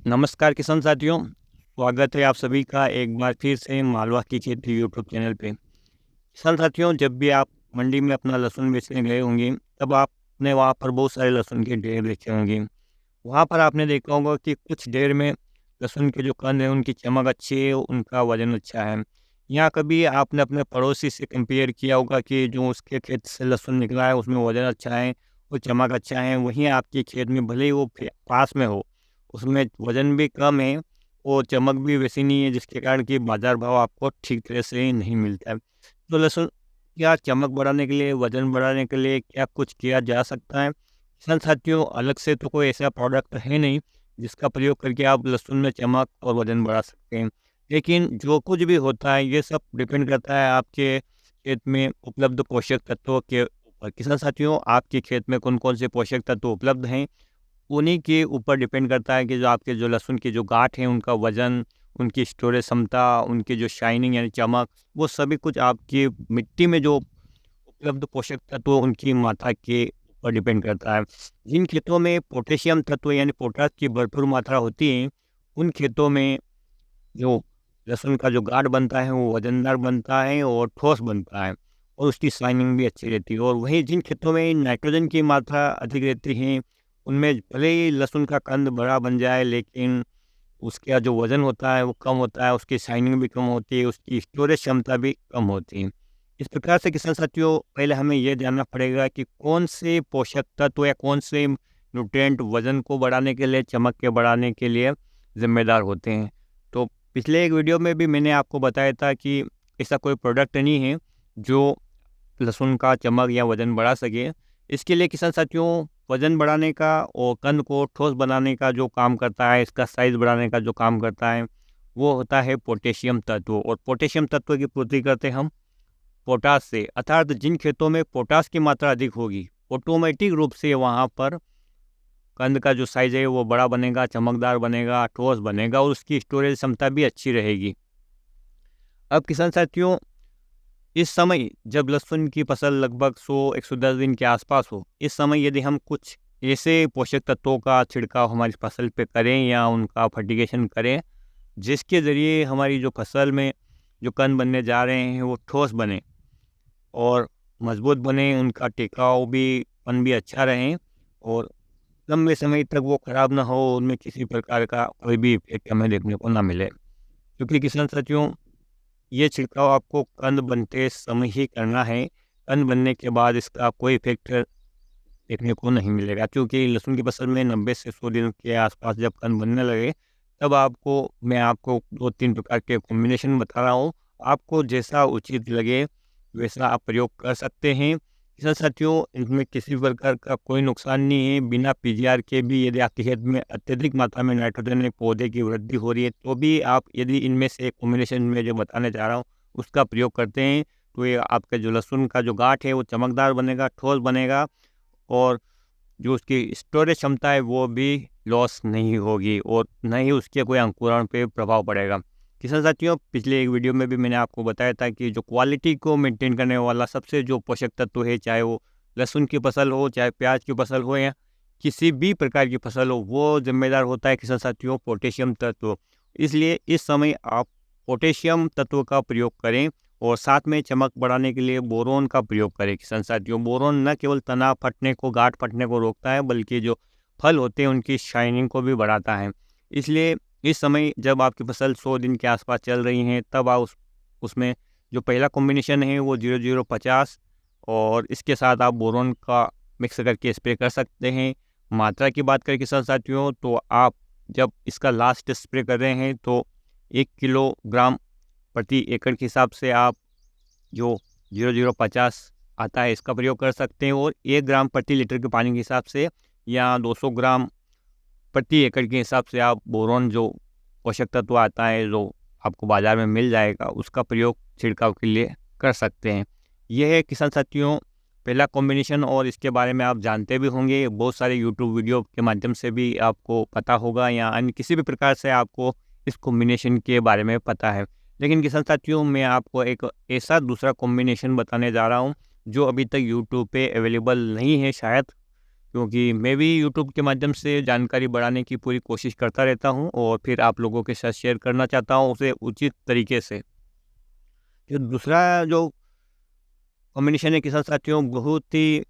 नमस्कार किसान साथियों, स्वागत है आप सभी का एक बार फिर से मालवा की खेती यूट्यूब चैनल पे। किसान साथियों, जब भी आप मंडी में अपना लहसुन बेचने गए होंगे, तब आपने वहाँ पर बहुत सारे लहसुन के ढेर देखे होंगे। वहाँ पर आपने देखा होगा कि कुछ ढेर में लहसुन के जो कंद हैं, उनकी चमक अच्छी है, उनका वज़न अच्छा है। यहाँ कभी आपने अपने पड़ोसी से कंपेयर किया होगा कि जो उसके खेत से लहसुन निकला है, उसमें वज़न अच्छा है और चमक अच्छा है, वहीं आपके खेत में भले ही वो पास में हो, उसमें वज़न भी कम है और चमक भी वैसी नहीं है, जिसके कारण कि बाज़ार भाव आपको ठीक तरह से नहीं मिलता है। तो लहसुन क्या चमक बढ़ाने के लिए, वज़न बढ़ाने के लिए क्या कुछ किया जा सकता है? किसान साथियों, अलग से तो कोई ऐसा प्रोडक्ट है नहीं, जिसका प्रयोग करके आप लहसुन में चमक और वज़न बढ़ा सकते हैं। लेकिन जो कुछ भी होता है, ये सब डिपेंड करता है आपके खेत में उपलब्ध पोषक तत्वों के ऊपर। किसान साथियों, आपके खेत में कौन-कौन से पोषक तत्व उपलब्ध हैं, उन्हीं के ऊपर डिपेंड करता है कि जो आपके जो लहसुन की जो गाँठ है, उनका वज़न, उनकी स्टोरेज क्षमता, उनकी जो शाइनिंग यानी चमक, वो सभी कुछ आपकी मिट्टी में जो उपलब्ध पोषक तत्व उनकी मात्रा के ऊपर डिपेंड करता है। जिन खेतों में पोटेशियम तत्व यानी पोटाश की भरपूर मात्रा होती है, उन खेतों में जो लहसुन का जो गाढ़ बनता है, वो वज़नदार बनता है और ठोस बनता है और उसकी शाइनिंग भी अच्छी रहती है। और वहीं जिन खेतों में नाइट्रोजन की मात्रा अधिक रहती है, उनमें भले ही लहसुन का कंद बड़ा बन जाए, लेकिन उसका जो वज़न होता है वो कम होता है, उसकी शाइनिंग भी कम होती है, उसकी स्टोरेज क्षमता भी कम होती है। इस प्रकार से किसान साथियों, पहले हमें ये जानना पड़ेगा कि कौन से पोषक तत्व या कौन से न्यूट्रिएंट वज़न को बढ़ाने के लिए, चमक के बढ़ाने के लिए ज़िम्मेदार होते हैं। तो पिछले एक वीडियो में भी मैंने आपको बताया था कि ऐसा कोई प्रोडक्ट नहीं है जो लहसुन का चमक या वज़न बढ़ा सके। इसके लिए किसान साथियों, वज़न बढ़ाने का और कंद को ठोस बनाने का जो काम करता है, इसका साइज़ बढ़ाने का जो काम करता है, वो होता है पोटेशियम तत्व। और पोटेशियम तत्व की पूर्ति करते हम पोटाश से, अर्थात जिन खेतों में पोटाश की मात्रा अधिक होगी, ऑटोमेटिक रूप से वहाँ पर कंद का जो साइज़ है वो बड़ा बनेगा, चमकदार बनेगा, ठोस बनेगा और उसकी स्टोरेज क्षमता भी अच्छी रहेगी। अब किसान साथियों, इस समय जब लहसुन की फसल लगभग 100-110 दिन के आसपास हो, इस समय यदि हम कुछ ऐसे पोषक तत्वों का छिड़काव हमारी फसल पे करें या उनका फर्टिगेशन करें, जिसके ज़रिए हमारी जो फसल में जो कंद बनने जा रहे हैं, वो ठोस बने और मजबूत बने, उनका टिकाऊपन भी अच्छा रहे और लंबे समय तक वो खराब ना हो, उनमें किसी प्रकार का कोई भी इफ़ेक्ट हमें देखने को ना मिले। क्योंकि किसान साथियों, ये छिड़काव आपको कंद बनते समय ही करना है। कंद बनने के बाद इसका कोई इफ़ेक्ट देखने को नहीं मिलेगा, क्योंकि लहसुन की फसल में 90 से 100 दिन के आसपास जब कंद बनने लगे, तब मैं आपको 2-3 प्रकार के कॉम्बिनेशन बता रहा हूँ। आपको जैसा उचित लगे, वैसा आप प्रयोग कर सकते हैं। किसान साथियों, इनमें किसी प्रकार का कोई नुकसान नहीं है। बिना पीजीआर के भी यदि आपके खेत में अत्यधिक मात्रा में नाइट्रोजन में पौधे की वृद्धि हो रही है, तो भी आप यदि इनमें से एक कॉम्बिनेशन में जो बताने जा रहा हूँ, उसका प्रयोग करते हैं, तो ये आपका जो लहसुन का जो गाँठ है, वो चमकदार बनेगा, ठोस बनेगा और जो उसकी स्टोरेज क्षमता है वो भी लॉस नहीं होगी और न ही उसके कोई अंकुरण पे प्रभाव पड़ेगा। किसान साथियों, पिछले एक वीडियो में भी मैंने आपको बताया था कि जो क्वालिटी को मेंटेन करने वाला सबसे जो पोषक तत्व है, चाहे वो लहसुन की फसल हो, चाहे प्याज की फसल हो या किसी भी प्रकार की फसल हो, वो जिम्मेदार होता है किसान साथियों पोटेशियम तत्व। इसलिए इस समय आप पोटेशियम तत्व का प्रयोग करें और साथ में चमक बढ़ाने के लिए बोरोन का प्रयोग करें। किसान साथियों, बोरोन न केवल तना फटने को, गांठ फटने को रोकता है, बल्कि जो फल होते हैं उनकी शाइनिंग को भी बढ़ाता है। इसलिए इस समय जब आपकी फसल 100 दिन के आसपास चल रही हैं, तब आप उसमें जो पहला कॉम्बिनेशन है वो 0050 और इसके साथ आप बोरोन का मिक्स करके स्प्रे कर सकते हैं। मात्रा की बात करें किसान साथियों, तो आप जब इसका लास्ट स्प्रे कर रहे हैं तो 1 किलोग्राम प्रति एकड़ के हिसाब से आप जो 0050 आता है इसका प्रयोग कर सकते हैं और 1 ग्राम प्रति लीटर के पानी के हिसाब से या 200 ग्राम प्रति एकड़ के हिसाब से आप बोरोन जो पोषक तत्व आता है, जो आपको बाज़ार में मिल जाएगा, उसका प्रयोग छिड़काव के लिए कर सकते हैं। यह है किसान साथियों पहला कॉम्बिनेशन और इसके बारे में आप जानते भी होंगे, बहुत सारे यूट्यूब वीडियो के माध्यम से भी आपको पता होगा या अन्य किसी भी प्रकार से आपको इस कॉम्बिनेशन के बारे में पता है। लेकिन किसान साथियों, मैं आपको एक ऐसा दूसरा कॉम्बिनेशन बताने जा रहा हूँ, जो अभी तक यूट्यूब पे अवेलेबल नहीं है शायद, क्योंकि मैं भी यूट्यूब के माध्यम से जानकारी बढ़ाने की पूरी कोशिश करता रहता हूँ और फिर आप लोगों के साथ शेयर करना चाहता हूँ उसे उचित तरीके से। जो दूसरा जो कॉम्बिनेशन है किसान साथियों, बहुत ही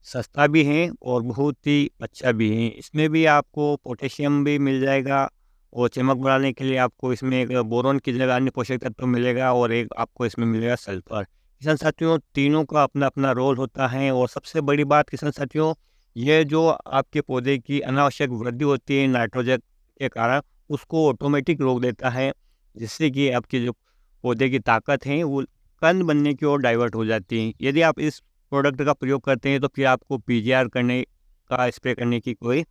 सस्ता भी है और बहुत ही अच्छा भी है। इसमें भी आपको पोटेशियम भी मिल जाएगा और चमक बढ़ाने के लिए आपको इसमें एक बोरोन की जगह अन्य पोषक तत्व मिलेगा और एक आपको इसमें मिलेगा सल्फर। किसान साथियों, तीनों का अपना अपना रोल होता है और सबसे बड़ी बात किसान साथियों, ये जो आपके पौधे की अनावश्यक वृद्धि होती है नाइट्रोजन के कारण, उसको ऑटोमेटिक रोक देता है, जिससे कि आपकी जो पौधे की ताकत है वो कंद बनने की ओर डाइवर्ट हो जाती है। यदि आप इस प्रोडक्ट का प्रयोग करते हैं तो फिर आपको पीजीआर करने का स्प्रे करने की कोई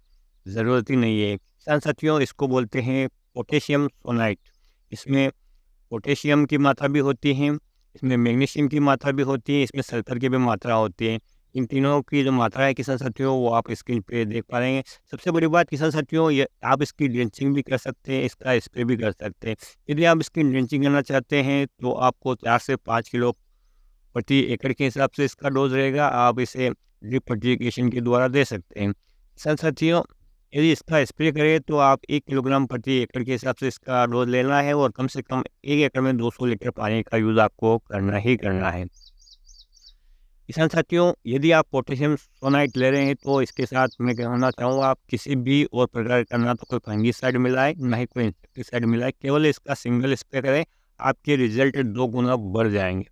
ज़रूरत ही नहीं है। किसान साथियों, इसको बोलते हैं पोटेशियम सोनाइट। इसमें पोटेशियम की मात्रा भी होती है, इसमें मैग्नीशियम की मात्रा भी होती है, इसमें सल्फर की भी मात्रा होती है। इन तीनों की जो मात्रा है किसान साथियों, वो आप स्क्रीन पे देख पा रहे हैं। सबसे बड़ी बात किसान साथियों, ये आप इसकी ड्रेंचिंग भी कर सकते हैं, इसका स्प्रे भी कर सकते हैं। यदि आप इसकी ड्रेंचिंग करना चाहते हैं तो आपको 4 से 5 किलो प्रति एकड़ के हिसाब से इसका डोज रहेगा। आप इसे ड्रिप फर्टिगेशन के द्वारा दे सकते हैं। किसान साथियों, यदि इसका स्प्रे करें तो आप 1 किलोग्राम प्रति एकड़ के हिसाब से इसका डोज लेना है और कम से कम 1 एकड़ में 200 लीटर पानी का यूज़ आपको करना ही करना है। किसान साथियों, यदि आप पोटेशियम सोनाइट ले रहे हैं तो इसके साथ मैं कहना चाहूँगा, आप किसी भी और प्रकार का ना तो कोई फंगिसाइड मिलाएं, ना ही कोई इंसेक्टिसाइड मिलाएं, केवल इसका सिंगल स्प्रे करें, आपके रिजल्ट 2 गुना बढ़ जाएंगे।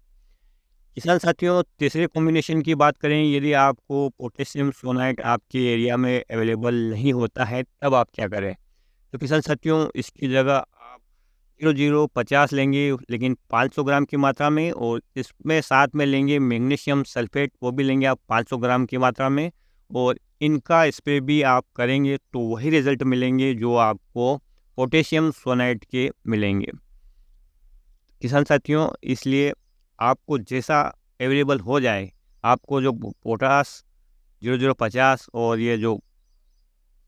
किसान साथियों, तीसरे कॉम्बिनेशन की बात करें, यदि आपको पोटेशियम सोनाइट आपके एरिया में अवेलेबल नहीं होता है, तब आप क्या करें? तो किसान साथियों, इसकी जगह आप 0050 लेंगे, लेकिन 500 ग्राम की मात्रा में, और इसमें साथ में लेंगे मैग्नीशियम सल्फेट, वो भी लेंगे आप 500 ग्राम की मात्रा में, और इनका स्प्रे भी आप करेंगे तो वही रिजल्ट मिलेंगे जो आपको पोटेशियम सोनाइट के मिलेंगे। किसान साथियों, इसलिए आपको जैसा अवेलेबल हो जाए, आपको जो पोटास 0050 और ये जो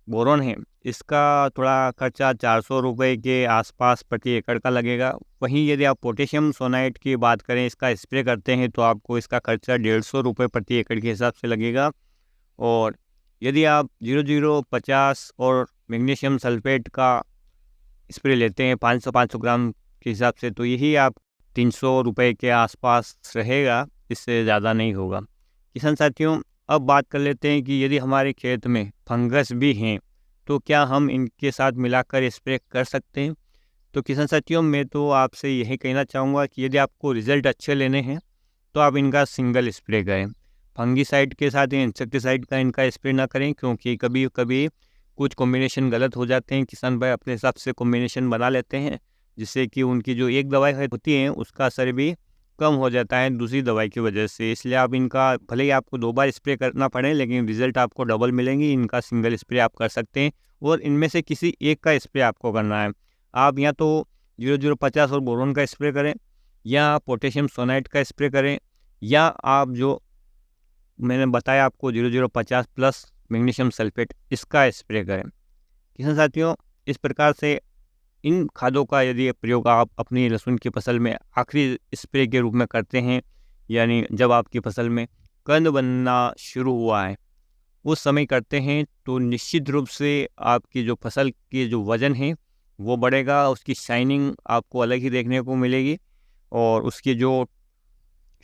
बोरोन है, इसका थोड़ा खर्चा 400 रुपये के आसपास प्रति एकड़ का लगेगा। वहीं यदि आप पोटेशियम सोनाइट की बात करें, इसका स्प्रे करते हैं तो आपको इसका खर्चा 150 रुपये प्रति एकड़ के हिसाब से लगेगा। और यदि आप 0050 और मैग्नीशियम सल्फेट का स्प्रे लेते हैं 500 ग्राम के हिसाब से, तो यही आप 300 रुपये के आसपास रहेगा, इससे ज़्यादा नहीं होगा। किसान साथियों, अब बात कर लेते हैं कि यदि हमारे खेत में फंगस भी हैं तो क्या हम इनके साथ मिलाकर स्प्रे कर सकते हैं? तो किसान साथियों, मैं तो आपसे यही कहना चाहूँगा कि यदि आपको रिज़ल्ट अच्छे लेने हैं तो आप इनका सिंगल स्प्रे करें। फंगीसाइड के साथ या इंसेक्टिसाइड का इनका स्प्रे ना करें, क्योंकि कभी कभी कुछ कॉम्बिनेशन गलत हो जाते हैं। किसान भाई अपने हिसाब से कॉम्बिनेशन बना लेते हैं, जिससे कि उनकी जो एक दवाई होती है उसका असर भी कम हो जाता है दूसरी दवाई की वजह से। इसलिए आप इनका भले ही आपको 2 बार स्प्रे करना पड़े, लेकिन रिज़ल्ट आपको डबल मिलेंगे। इनका सिंगल स्प्रे आप कर सकते हैं और इनमें से किसी एक का स्प्रे आपको करना है। आप या तो 0050 और बोरोन का स्प्रे करें, या पोटेशियम सोनाइट का स्प्रे करें, या आप जो मैंने बताया आपको 0050 प्लस मैग्नीशियम सल्फेट, इसका स्प्रे करें। किसान साथियों, इस प्रकार से इन खादों का यदि प्रयोग आप अपनी लहसुन की फसल में आखिरी स्प्रे के रूप में करते हैं, यानी जब आपकी फसल में कंद बनना शुरू हुआ है उस समय करते हैं, तो निश्चित रूप से आपकी जो फसल की जो वज़न है वो बढ़ेगा, उसकी शाइनिंग आपको अलग ही देखने को मिलेगी और उसकी जो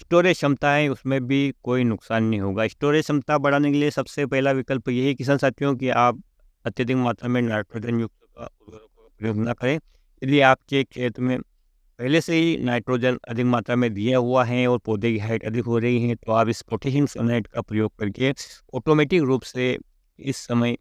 स्टोरेज क्षमता है उसमें भी कोई नुकसान नहीं होगा। स्टोरेज क्षमता बढ़ाने के लिए सबसे पहला विकल्प यही है किसान साथियों कि आप अत्यधिक मात्रा में नाइट्रोजन युक्त उर्वरकों का प्रयोग न करें। यदि आपके खेत में पहले से ही नाइट्रोजन अधिक मात्रा में दिया हुआ है और पौधे की हाइट अधिक हो रही है, तो आप इस पोटेशियम सोनाइट का प्रयोग करके ऑटोमेटिक रूप से इस समय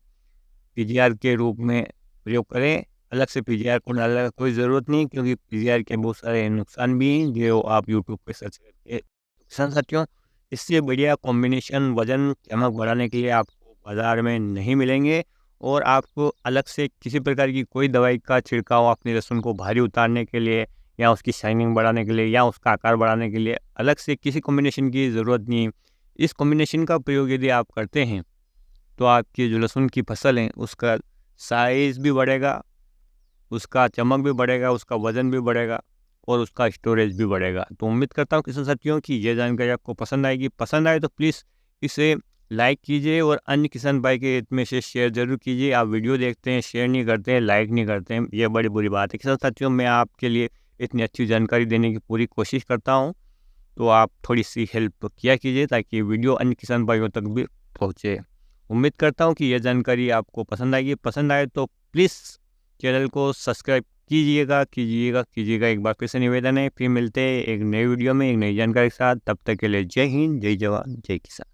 पीजीआर के रूप में प्रयोग करें। अलग से पीजीआर को डालने की कोई ज़रूरत नहीं, क्योंकि पीजीआर के बहुत सारे नुकसान भी हैं जो आप यूट्यूब पे सर्च करके। किसान साथियों, इससे बढ़िया कॉम्बिनेशन वज़न चमक बढ़ाने के लिए आपको बाज़ार में नहीं मिलेंगे, और आपको अलग से किसी प्रकार की कोई दवाई का छिड़काव अपनी लहसुन को भारी उतारने के लिए, या उसकी शाइनिंग बढ़ाने के लिए, या उसका आकार बढ़ाने के लिए अलग से किसी कॉम्बिनेशन की ज़रूरत नहीं है। इस कॉम्बिनेशन का प्रयोग यदि आप करते हैं तो आपकी जो लहसुन की फसल है उसका साइज़ भी बढ़ेगा, उसका चमक भी बढ़ेगा, उसका वज़न भी बढ़ेगा और उसका स्टोरेज भी बढ़ेगा। तो उम्मीद करता हूँ किसान साथियों कि ये जानकारी आपको पसंद आएगी। पसंद आए तो प्लीज़ इसे लाइक कीजिए और अन्य किसान भाई के हित में से शेयर जरूर कीजिए। आप वीडियो देखते हैं, शेयर नहीं करते हैं, लाइक नहीं करते हैं, ये बड़ी बुरी बात है। किसान साथियों, मैं आपके लिए इतनी अच्छी जानकारी देने की पूरी कोशिश करता हूँ, तो आप थोड़ी सी हेल्प किया कीजिए ताकि वीडियो अन्य किसान भाइयों तक भी पहुँचे। उम्मीद करता हूँ कि यह जानकारी आपको पसंद आएगी। पसंद आए तो प्लीज़ चैनल को सब्सक्राइब कीजिएगा। एक बार फिर से निवेदन है। फिर मिलते हैं एक नई वीडियो में एक नई जानकारी के साथ। तब तक के लिए जय हिंद, जय जवान, जय किसान।